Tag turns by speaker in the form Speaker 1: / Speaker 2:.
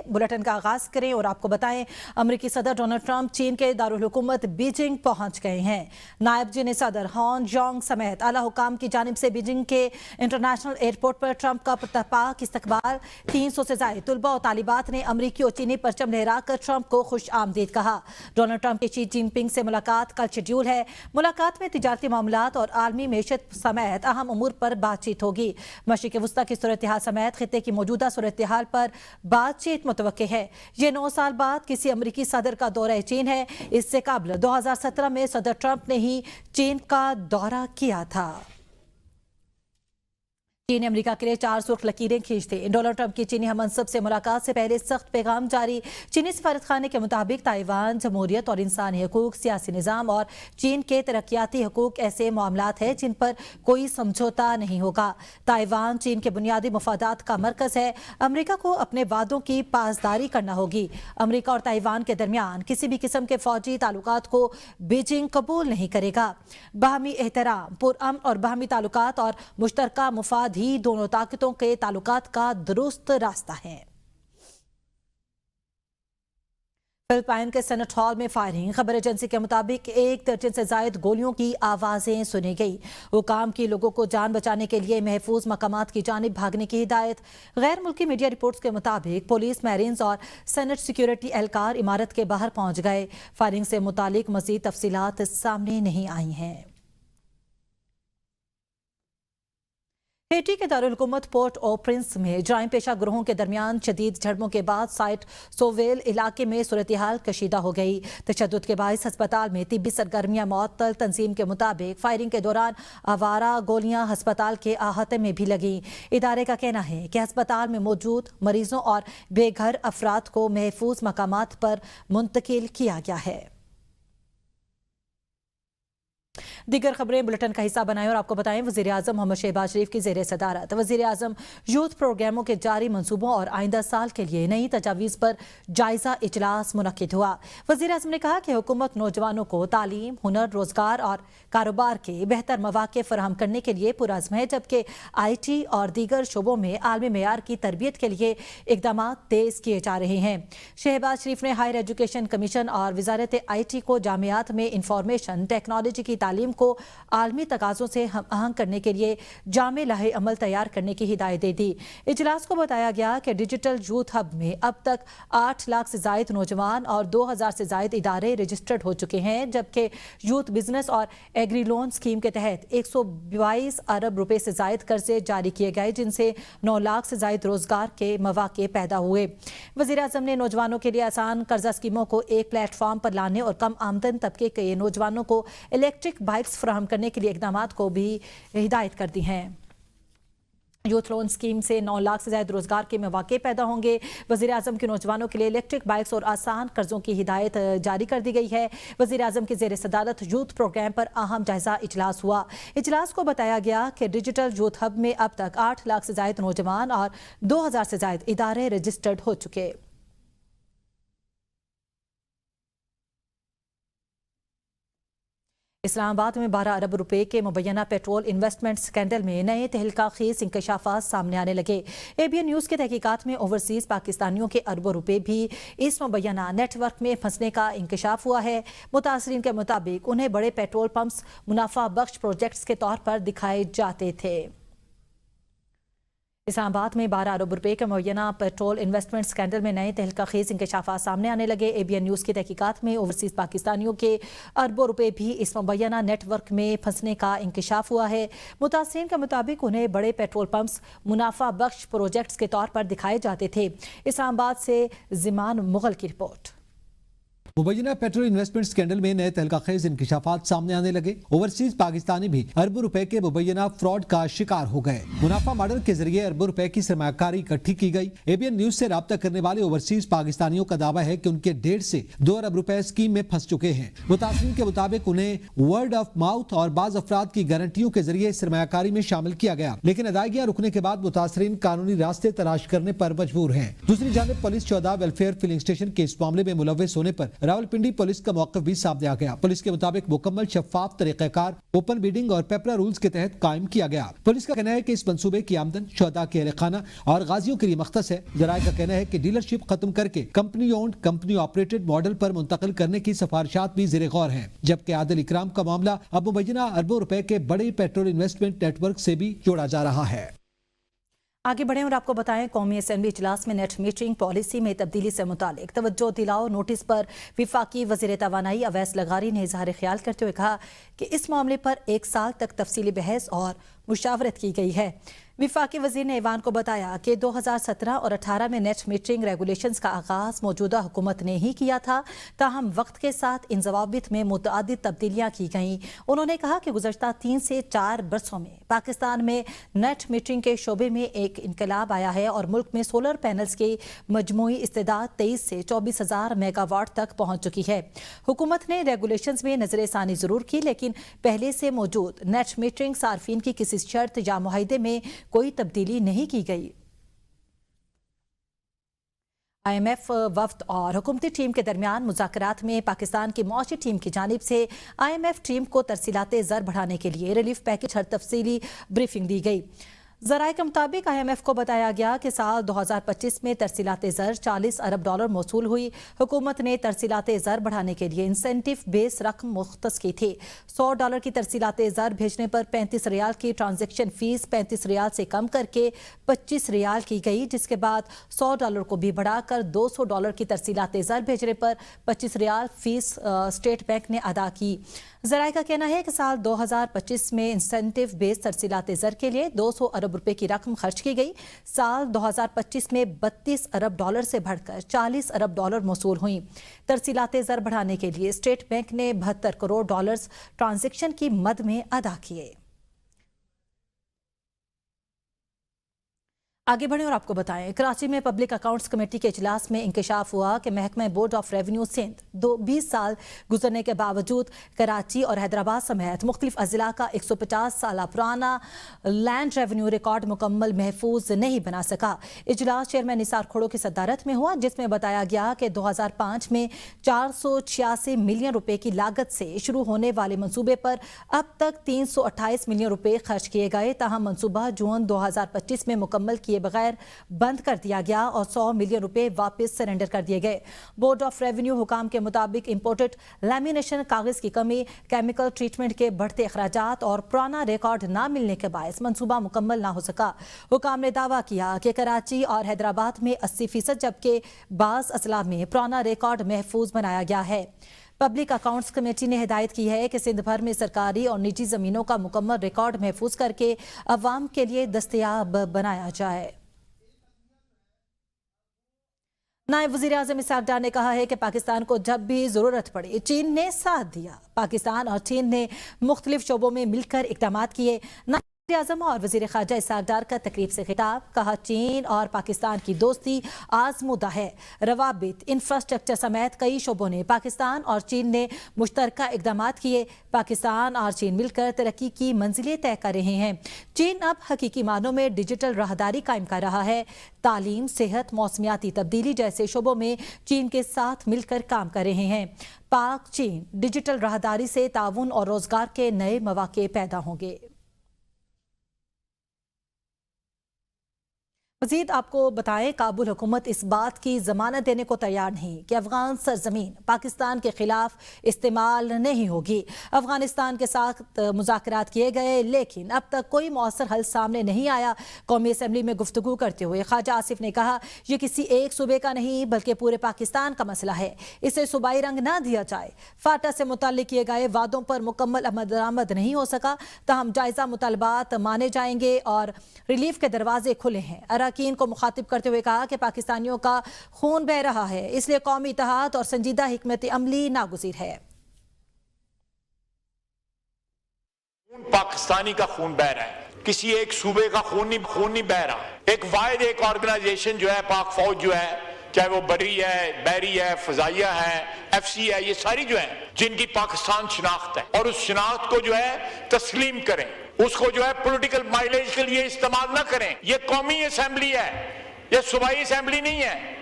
Speaker 1: Bulletin का आगाज करें और आपको बताएं, अमेरिकी सदर डोनाल्ड ट्रंप चीन के दारुल हुकूमत बीजिंग पहुंच गए हैं। नायब चीनी सदर हान जोंग समेत आला हुकाम की जानिब से बीजिंग के इंटरनेशनल एयरपोर्ट पर ट्रंप का पुरतपाक इस्तकबाल। 300 से ज्यादा तुलबा और तालिबात ने अमरीकी और चीनी परचम लहराकर ट्रंप को खुश आमदीद कहा। डोनाल्ड ट्रंप की शी जिनपिंग से मुलाकात कल शेड्यूल है। मुलाकात में तिजारती मामलात और आलमी मैशत समेत अहम उमूर पर बातचीत होगी। मशरिक़ वस्ता की सूरत हाल समेत खित्ते की मौजूदा सूरत हाल पर बातचीत मुतवक्के है। ये 9 साल बाद किसी अमरीकी सदर का दौरा चीन है। इससे कबल 2017 में सदर ट्रंप ने ही चीन का दौरा किया था। चीन ने अमेरिका के लिए 4 सुर्ख लकीरें खींच दी। डोनाल्ड ट्रंप की चीनी हमनसब से मुलाकात से पहले सख्त पैगाम जारी। चीनी सफारत खाने के मुताबिक ताइवान जमहूरियत और इंसानी हकूक, सियासी निज़ाम और चीन के तरक्याती हकूक ऐसे मामलात हैं जिन पर कोई समझौता नहीं होगा। ताइवान चीन के बुनियादी मफादात का मरकज है। अमेरिका को अपने वादों की पासदारी करना होगी। अमेरिका और ताइवान के दरमियान किसी भी किस्म के फौजी ताल्लुकात को बीजिंग कबूल नहीं करेगा। बाहमी एहतराम, पुरअमन और बाहमी ताल्लुकात और मुश्तरका मुफाद ही दोनों ताकतों के ताल्लुकात का दुरुस्त रास्ता है। फिलिपाइन के सेनेट हॉल में फायरिंग। खबर एजेंसी के मुताबिक 1 दर्जन से जायद गोलियों की आवाजें सुनी गई। हुकाम की लोगों को जान बचाने के लिए महफूज मकामात की जानिब भागने की हिदायत। गैर मुल्की मीडिया रिपोर्ट्स के मुताबिक पुलिस, मैरीन्स और सेनेट सिक्योरिटी एहलकार इमारत के बाहर पहुंच गए। फायरिंग से मुतालिक मजीद तफसीलात सामने नहीं आई हैं। हेटी के दारुल हुकूमत पोर्ट ओ प्रिंस में जराइम पेशा ग्रोहों के दरमियान शदीद झड़पों के बाद साइट सोवेल इलाके में सूरत हाल कशीदा हो गई। तशद्दुद के बायस अस्पताल में तिब्बी सरगर्मियां मुअत्तल। तंजीम के मुताबिक फायरिंग के दौरान आवारा गोलियां अस्पताल के अहाते में भी लगी। इदारे का कहना है कि अस्पताल में मौजूद मरीजों और बेघर अफराद को महफूज मकामात पर मुंतकिल किया गया है। दीगर खबरें बुलेटिन का हिस्सा बनाएं और आपको बताएं, वज़ीर आज़म मोहम्मद शहबाज शरीफ की ज़ेर सदारत वज़ीर आज़म यूथ प्रोग्रामों के जारी मंसूबों और आइंदा साल के लिए नई तजावीज़ पर जायजा इजलास मुनक्किद हुआ। वज़ीर आज़म ने कहा कि हुकूमत नौजवानों को तालीम, हुनर, रोजगार और कारोबार के बेहतर मौक़े फराहम करने के लिए पुरअज़्म है, जबकि IT और दीगर शोबों में आलमी मेयार की तरबियत के लिए इक़दाम तेज़ किए जा रहे हैं। शहबाज शरीफ ने हायर एजुकेशन कमीशन और वज़ारत IT को जामियात में इंफॉर्मेशन टेक्नोलॉजी की तालीम को आलमी तकाज़ों से हम आहंग करने के लिए जामे लाहे अमल तैयार करने की हिदायत दे दी। इजलास को बताया गया कि डिजिटल यूथ हब में अब तक 8 लाख से जायद नौजवान और 2000 से जायद इदारे रजिस्टर्ड हो चुके हैं, जबकि यूथ बिजनेस और एग्री लोन स्कीम के तहत 122 अरब रुपए से जायद कर्जे जारी किए गए, जिनसे 9 लाख से जायद रोजगार के मौके पैदा हुए। वज़ीर आज़म ने नौजवानों के लिए आसान कर्जा स्कीमों को एक प्लेटफॉर्म पर लाने और कम आमदन तबके के नौजवानों को इलेक्ट्रिक बाइक्स फराहम करने के लिए इक़दामात को भी हिदायत कर दी हैं। यूथ लोन स्कीम से 9 लाख से ज्यादा रोजगार के मौके पैदा होंगे। वज़ीर आज़म के नौजवानों के लिए इलेक्ट्रिक बाइक्स और आसान कर्जों की हिदायत जारी कर दी गई है। वज़ीर आज़म की ज़ेर सदारत यूथ प्रोग्राम पर अहम जायजा इजलास हुआ। इजलास को बताया गया कि डिजिटल यूथ हब में अब तक 8 लाख से ज्यादा नौजवान और 2000 से ज्यादा इदारे रजिस्टर्ड हो चुके। इस्लामाबाद में 12 अरब रुपए के मुबैना पेट्रोल इन्वेस्टमेंट स्कैंडल में नए तहलका खेज इंकशाफात सामने आने लगे। ABN न्यूज़ की तहकीकात में ओवरसीज पाकिस्तानियों के अरबों रुपए भी इस मुबैना नेटवर्क में फंसने का इंकशाफ हुआ है। मुतासरीन के मुताबिक उन्हें बड़े पेट्रोल पंप्स मुनाफा बख्श प्रोजेक्ट्स के तौर पर दिखाए जाते थे। इस्लामाबाद में 12 अरब रुपए के मुबैना पेट्रोल इन्वेस्टमेंट स्कैंडल में नए तहलका खेज इंकशाफात सामने आने लगे। ABN न्यूज़ की तहकीकात में ओवरसीज पाकिस्तानियों के अरबों रुपए भी इस मुबैना नेटवर्क में फंसने का इंकशाफ हुआ है। मुतासरीन के मुताबिक उन्हें बड़े पेट्रोल पंप्स मुनाफा बख्श प्रोजेक्ट्स के तौर पर दिखाए जाते थे। इस्लामाबाद से ज़िमान मुगल की रिपोर्ट।
Speaker 2: मुबैना पेट्रोल इन्वेस्टमेंट स्कैंडल में नए तहलका खेज इंकशाफात सामने आने लगे। ओवरसीज पाकिस्तानी भी अरबों रुपए के मुबैना फ्रॉड का शिकार हो गए। मुनाफा मॉडल के जरिए अरबों रुपए की सरमायाकारी इकट्ठी की गई। ABN न्यूज से राब्ता करने वाले ओवरसीज पाकिस्तानियों का दावा है कि उनके 1.5 से 2 अरब रुपए स्कीम में फंस चुके हैं। मुतासरीन के मुताबिक उन्हें वर्ड ऑफ माउथ और बाज अफराद की गारंटियों के जरिए सरमायाकारी में शामिल किया गया, लेकिन अदायगियां रुकने के बाद मुतासरीन कानूनी रास्ते तलाश करने पर मजबूर हैं। दूसरी जानब पुलिस 14 वेलफेयर फिलिंग स्टेशन के इस मामले में मुलव्विस होने पर रावलपिंडी पुलिस का मौक़िफ़ भी सामने आ गया। पुलिस के मुताबिक मुकम्मल शफाफ तरीक़ाकार ओपन बिडिंग और पेपरा रूल्स के तहत कायम किया गया। पुलिस का कहना है कि इस मंसूबे की आमदन शुहदा के अहले खाना और गाजियों के लिए मख्तस है। जराये का कहना है कि डीलरशिप खत्म करके company owned company operated model पर मुंतकिल करने की सिफारिशात भी ज़ेरे गौर हैं, जबकि आदिल इकराम का मामला अब मुबैना अरबों रुपए के बड़े पेट्रोल इन्वेस्टमेंट नेटवर्क से भी जोड़ा जा रहा है।
Speaker 1: आगे बढ़ें और आपको बताएं, कौमी असेंबली इजलास में नेट मीटरिंग पॉलिसी में तब्दीली से मुतालिक तवज्जो दिलाओ नोटिस पर विफाकी वज़ीर तवानाई अवैस लगारी ने इजहार ख्याल करते हुए कहा कि इस मामले पर 1 साल तक तफसीली बहस और मुशावरत की गई है। विफाकी वज़ीर ने ऐवान को बताया कि 2017 और 18 में नेट मीटरिंग रेगुलेशंस का आगाज़ मौजूदा हुकूमत ने ही किया था, ताहम वक्त के साथ इन ज़वाबित में मुतअद्दिद तब्दीलियाँ की गईं। उन्होंने कहा कि गुज़श्ता 3 से 4 बरसों में पाकिस्तान में नेट मीटरिंग के शोबे में एक इनकलाब आया है और मुल्क में सोलर पैनल्स की मजमूई इस्तेदाद 23 से 24,000 मेगावाट तक पहुँच चुकी है। हुकूमत ने रेगुलेशंस में नज़रसानी ज़रूर की, लेकिन पहले से मौजूद नेट मीटरिंग सार्फिन की किसी शर्त या मुआहदे में कोई तब्दीली नहीं की गई। IMF वफ्द और हुकूमती टीम के दरमियान मुज़ाकरात में पाकिस्तान की मौशी टीम की जानिब से IMF टीम को तरसीलाते ज़र बढ़ाने के लिए रिलीफ पैकेज हर तफसीली ब्रीफिंग दी गई। ज़राए के मुताबिक IMF को बताया गया कि साल 2025 में तरसीलाते ज़र $40 अरब मौसूल हुई। हुकूमत ने तरसीलाते ज़र बढ़ाने के लिए इंसेंटिव बेस रकम मुख्तस की थी। $100 की तरसीलाते ज़र भेजने पर 35 रियाल की ट्रांजैक्शन फीस 35 रियाल से कम करके 25 रियाल की गई, जिसके बाद $100 को भी बढ़ाकर $200 की तरसीलाते ज़र भेजने पर 25 रियाल फीस स्टेट बैंक ने अदा की। ज़राए का कहना है कि साल 2025 में इंसेंटिव बेस तरसीलाते ज़र के लिए 200 अरब रुपए की रकम खर्च की गई। साल 2025 में $32 अरब से बढ़कर $40 अरब मौसूल हुई। तरसीलाते ज़र बढ़ाने के लिए स्टेट बैंक ने $72 करोड़ ट्रांजैक्शन की मद में अदा किए। आगे बढ़ें और आपको बताएं, कराची में पब्लिक अकाउंट्स कमेटी के इजलास में इंकशाफ हुआ कि महकमा बोर्ड ऑफ रेवेन्यू सिंध 20 साल गुजरने के बावजूद कराची और हैदराबाद समेत मुख्तलिफ अजला का 150 साल पुराना लैंड रेवेन्यू रिकॉर्ड मुकम्मल महफूज नहीं बना सका। इजलास चेयरमैन निसार खोड़ो की सदारत में हुआ, जिसमें बताया गया कि 2005 में 486 मिलियन रुपए की लागत से शुरू होने वाले मंसूबे पर अब तक 328 मिलियन रुपए खर्च किए गए। ताहम मंसूबा जून 2025 में मुकम्मल किए बगैर बंद कर दिया गया और 100 मिलियन रुपए वापस सरेंडर कर दिए गए। बोर्ड ऑफ रेवेन्यू हुकाम के मुताबिक इंपोर्टेड लैमिनेशन कागज की कमी, केमिकल ट्रीटमेंट के बढ़ते अखराजात और पुराना रिकॉर्ड ना मिलने के बायस मंसूबा मुकम्मल ना हो सका। हुकाम ने दावा किया कि कराची और हैदराबाद में 80%, जबकि बाज़ अजला में पुराना रिकॉर्ड महफूज बनाया गया है। पब्लिक अकाउंट्स कमेटी ने हिदायत की है कि सिंध भर में सरकारी और निजी ज़मीनों का मुकम्मल रिकॉर्ड महफूज करके अवाम के लिए दस्तयाब बनाया जाए। नायब वज़ीर आज़म इसाक डार ने कहा है कि पाकिस्तान को जब भी ज़रूरत पड़ी चीन ने साथ दिया। पाकिस्तान और चीन ने मुख्तलिफ शोबों में मिलकर इक़दाम किए। आज़म और वज़ीर ख़ारजा इसाक डार का तकरीब से खिताब, कहा चीन और पाकिस्तान की दोस्ती आज़मूदा है। रवाबित, इंफ्रास्ट्रक्चर समेत कई शोबों ने पाकिस्तान और चीन ने मुश्तरका इक़दाम किए। पाकिस्तान और चीन मिलकर तरक्की की मंजिलें तय कर रहे हैं। चीन अब हकीकी मानों में डिजिटल राहदारी कायम कर रहा है। तालीम, सेहत, मौसमियाती तब्दीली जैसे शोबों में चीन के साथ मिलकर काम कर रहे हैं। पाक चीन डिजिटल राहदारी से ताउन और रोजगार के नए मौके पैदा होंगे। मज़ीद आपको बताएं, काबुल हुकूमत इस बात की जमानत देने को तैयार नहीं कि अफगान सरजमीन पाकिस्तान के खिलाफ इस्तेमाल नहीं होगी। अफगानिस्तान के साथ मुज़ाकरात किए गए, लेकिन अब तक कोई मौसर हल सामने नहीं आया। कौमी असम्बली में गुफ्तगू करते हुए ख्वाजा आसिफ ने कहा, यह किसी एक सूबे का नहीं बल्कि पूरे पाकिस्तान का मसला है। इसे सूबाई रंग ना दिया जाए। फाटा से मुताल्लिक किए गए वादों पर मुकम्मल अमल नहीं हो सका, ताहम जायजा मुतालबात माने जाएंगे और रिलीफ के दरवाजे खुले हैं। अरकान को मुखातिब करते हुए कहा कि पाकिस्तानियों का खून बह रहा है, इसलिए कौमी इत्तेहाद और संजीदा हिकमत अमली नागुज़ीर है।
Speaker 3: पाकिस्तानी का खून बह रहा है, किसी एक सूबे का खून नहीं बह रहा। एक वाहिद एक ऑर्गेनाइजेशन जो है, पाक फौज जो है, चाहे वो बरी है, बैरी है, फजाइया है, FC है, ये सारी जो है जिनकी पाकिस्तान शिनाख्त है, और उस शिनाख्त को जो है तस्लीम करें, उसको जो है पॉलिटिकल माइलेज के लिए इस्तेमाल ना करें। ये कौमी असेंबली है, ये सूबाई असेंबली नहीं है।